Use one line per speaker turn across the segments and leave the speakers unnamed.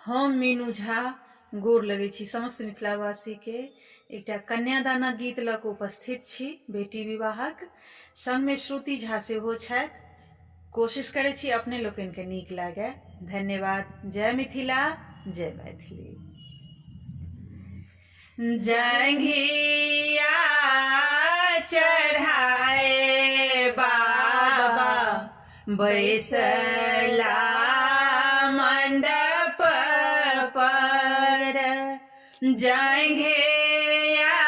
हम मीनू झा गोर लगै छी समस्त मिथिलावासी के एकटा कन्यादानक गीत लऽ कऽ उपस्थित छी बेटी विवाहक संग में श्रुति झा सेहो छथि। कोशिश करै छी अपने लोकनि के नीक लागे। धन्यवाद। जय मिथिला, जय मैथिली। जंघिया चढ़ाए बाबा बैसला मंडप पर, जंघिया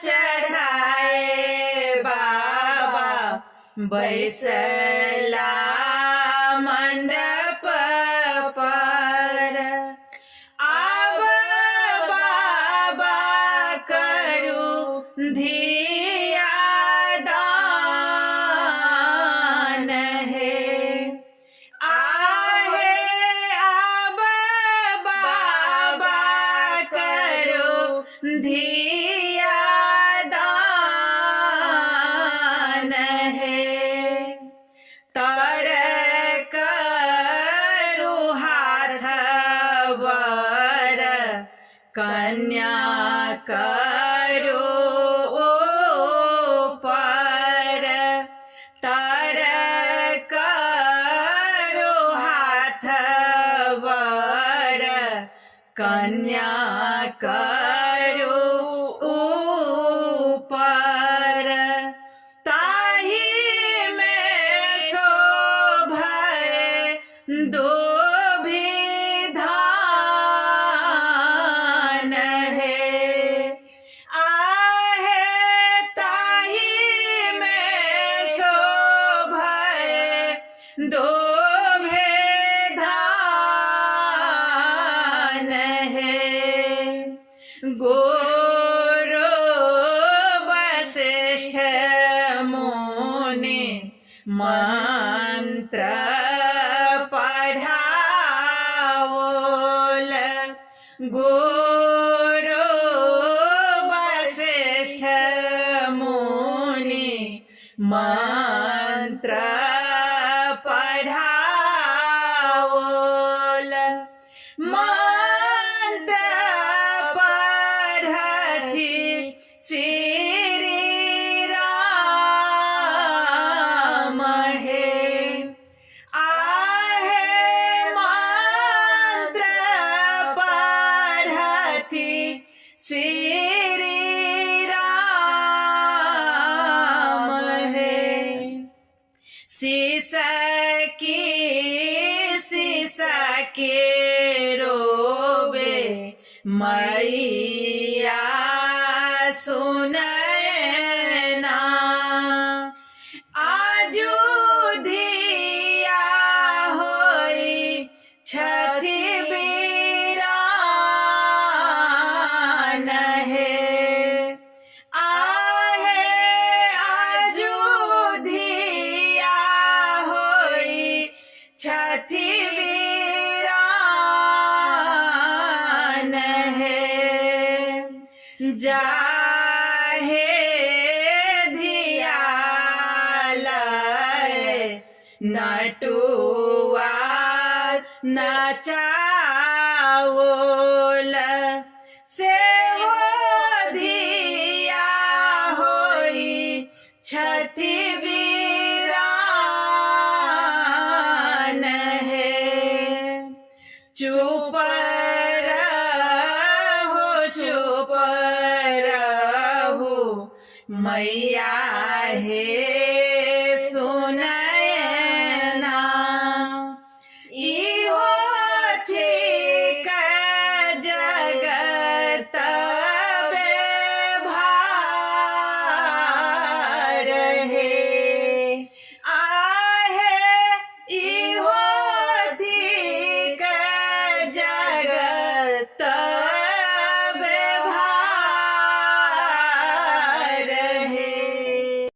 चढ़ाए बाबा बैसला मंडप पर। आब बाबा करू धिया दान है, आहे आब बाबा करू धिया दान है। तर करू हाथ वर कन्या करो पर, तर करो हाथ वर कन्या करो ऊपर। ताही में शोभे दो विधान है, आहे ताही में शोभे दो विधान है। गोरो वशिष्ठ मुनि मंत्र पढ़ावोल, गोरो वशिष्ठ मुनि मंत्र पढ़ावोल। मंत्र पढ़ती श्री राम है, आहे मंत्र पढ़ती श्री राम है। शीशा के रोबे मैया सुनैना, आजू धिया होई छथि वीरान है, आहे आजू धिया होई छथि वीरान है। जाहे धिया लय नटुआ नचावोल, से हो धिया होई छथि वीरान है। चुप रहो मैया है,